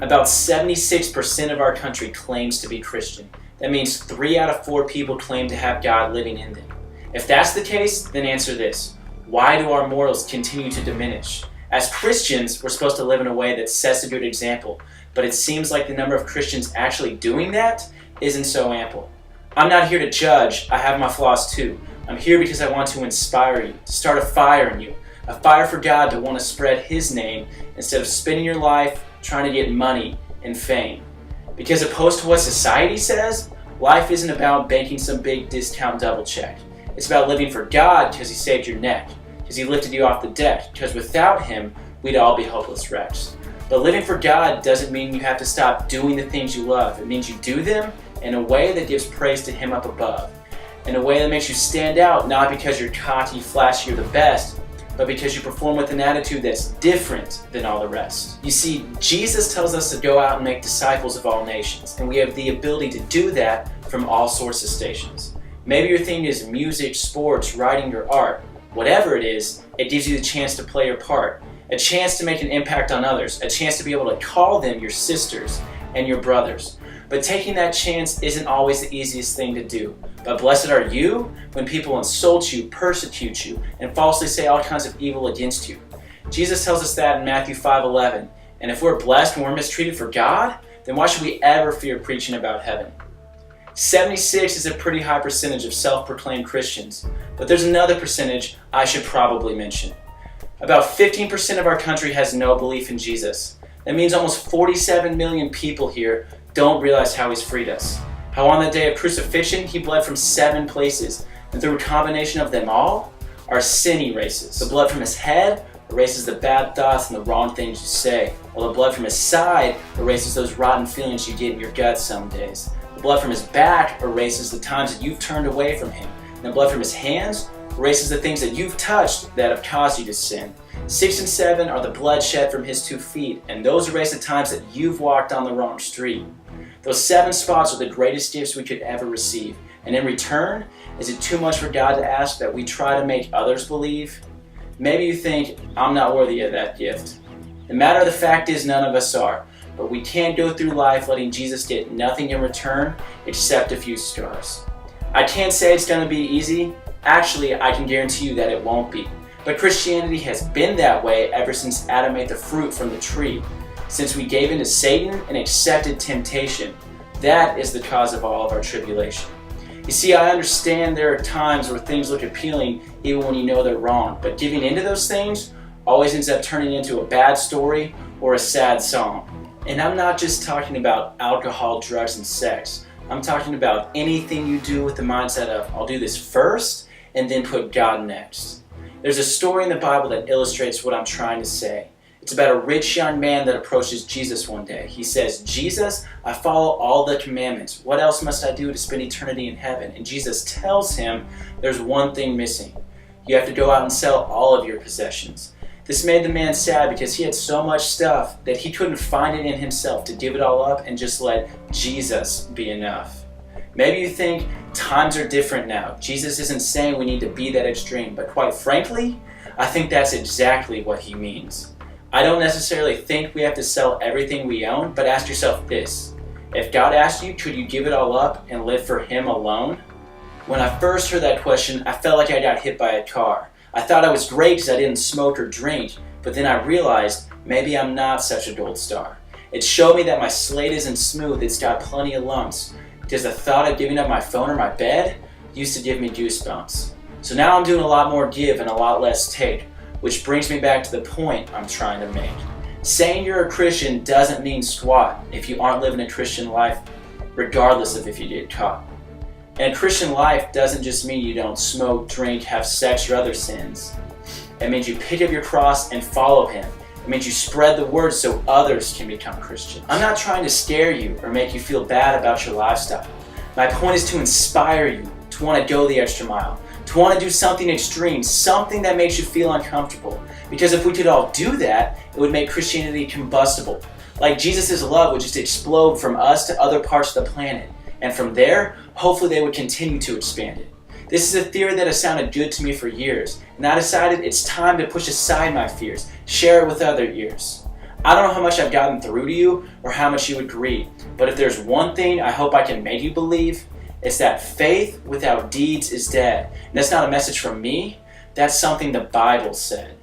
About 76% of our country claims to be Christian. That means 3 out of 4 people claim to have God living in them. If that's the case, then answer this. Why do our morals continue to diminish? As Christians, we're supposed to live in a way that sets a good example, but it seems like the number of Christians actually doing that isn't so ample. I'm not here to judge, I have my flaws too. I'm here because I want to inspire you, to start a fire in you, a fire for God to want to spread His name instead of spending your life trying to get money and fame. Because opposed to what society says, life isn't about banking some big discount double check. It's about living for God because He saved your neck, because He lifted you off the deck, because without Him, we'd all be hopeless wrecks. But living for God doesn't mean you have to stop doing the things you love. It means you do them in a way that gives praise to Him up above, in a way that makes you stand out, not because you're cocky, flashy, or the best, but because you perform with an attitude that's different than all the rest. You see, Jesus tells us to go out and make disciples of all nations, and we have the ability to do that from all sorts of stations. Maybe your thing is music, sports, writing, or art. Whatever it is, it gives you the chance to play your part, a chance to make an impact on others, a chance to be able to call them your sisters and your brothers. But taking that chance isn't always the easiest thing to do. But blessed are you when people insult you, persecute you, and falsely say all kinds of evil against you. Jesus tells us that in Matthew 5:11. And if we're blessed when we're mistreated for God, then why should we ever fear preaching about heaven? 76 is a pretty high percentage of self-proclaimed Christians, but there's another percentage I should probably mention. About 15% of our country has no belief in Jesus. That means almost 47 million people here don't realize how He's freed us. How on the day of crucifixion, He bled from 7 places, and through a combination of them all, our sin erases. The blood from His head erases the bad thoughts and the wrong things you say, while the blood from His side erases those rotten feelings you get in your gut some days. The blood from His back erases the times that you've turned away from Him, and the blood from His hands erases the things that you've touched that have caused you to sin. 6 and 7 are the blood shed from His 2 feet, and those erase the times that you've walked on the wrong street. Those 7 spots are the greatest gifts we could ever receive. And in return, is it too much for God to ask that we try to make others believe? Maybe you think, I'm not worthy of that gift. The matter of the fact is none of us are, but we can't go through life letting Jesus get nothing in return except a few scars. I can't say it's going to be easy. Actually, I can guarantee you that it won't be. But Christianity has been that way ever since Adam ate the fruit from the tree. Since we gave in to Satan and accepted temptation, that is the cause of all of our tribulation. You see, I understand there are times where things look appealing even when you know they're wrong, but giving into those things always ends up turning into a bad story or a sad song. And I'm not just talking about alcohol, drugs, and sex. I'm talking about anything you do with the mindset of, I'll do this first and then put God next. There's a story in the Bible that illustrates what I'm trying to say. It's about a rich young man that approaches Jesus one day. He says, Jesus, I follow all the commandments. What else must I do to spend eternity in heaven? And Jesus tells him there's one thing missing. You have to go out and sell all of your possessions. This made the man sad because he had so much stuff that he couldn't find it in himself to give it all up and just let Jesus be enough. Maybe you think times are different now. Jesus isn't saying we need to be that extreme, but quite frankly, I think that's exactly what He means. I don't necessarily think we have to sell everything we own, but ask yourself this. If God asked you, could you give it all up and live for Him alone? When I first heard that question, I felt like I got hit by a car. I thought I was great because I didn't smoke or drink, but then I realized maybe I'm not such a gold star. It showed me that my slate isn't smooth, it's got plenty of lumps, because the thought of giving up my phone or my bed used to give me goosebumps. So now I'm doing a lot more give and a lot less take, which brings me back to the point I'm trying to make. Saying you're a Christian doesn't mean squat if you aren't living a Christian life, regardless of if you get caught. And a Christian life doesn't just mean you don't smoke, drink, have sex, or other sins. It means you pick up your cross and follow Him. It means you spread the word so others can become Christians. I'm not trying to scare you or make you feel bad about your lifestyle. My point is to inspire you to want to go the extra mile, to want to do something extreme, something that makes you feel uncomfortable. Because if we could all do that, it would make Christianity combustible. Like Jesus' love would just explode from us to other parts of the planet. And from there, hopefully they would continue to expand it. This is a theory that has sounded good to me for years, and I decided it's time to push aside my fears, share it with other ears. I don't know how much I've gotten through to you or how much you agree, but if there's one thing I hope I can make you believe, it's that faith without deeds is dead. And that's not a message from me, that's something the Bible said.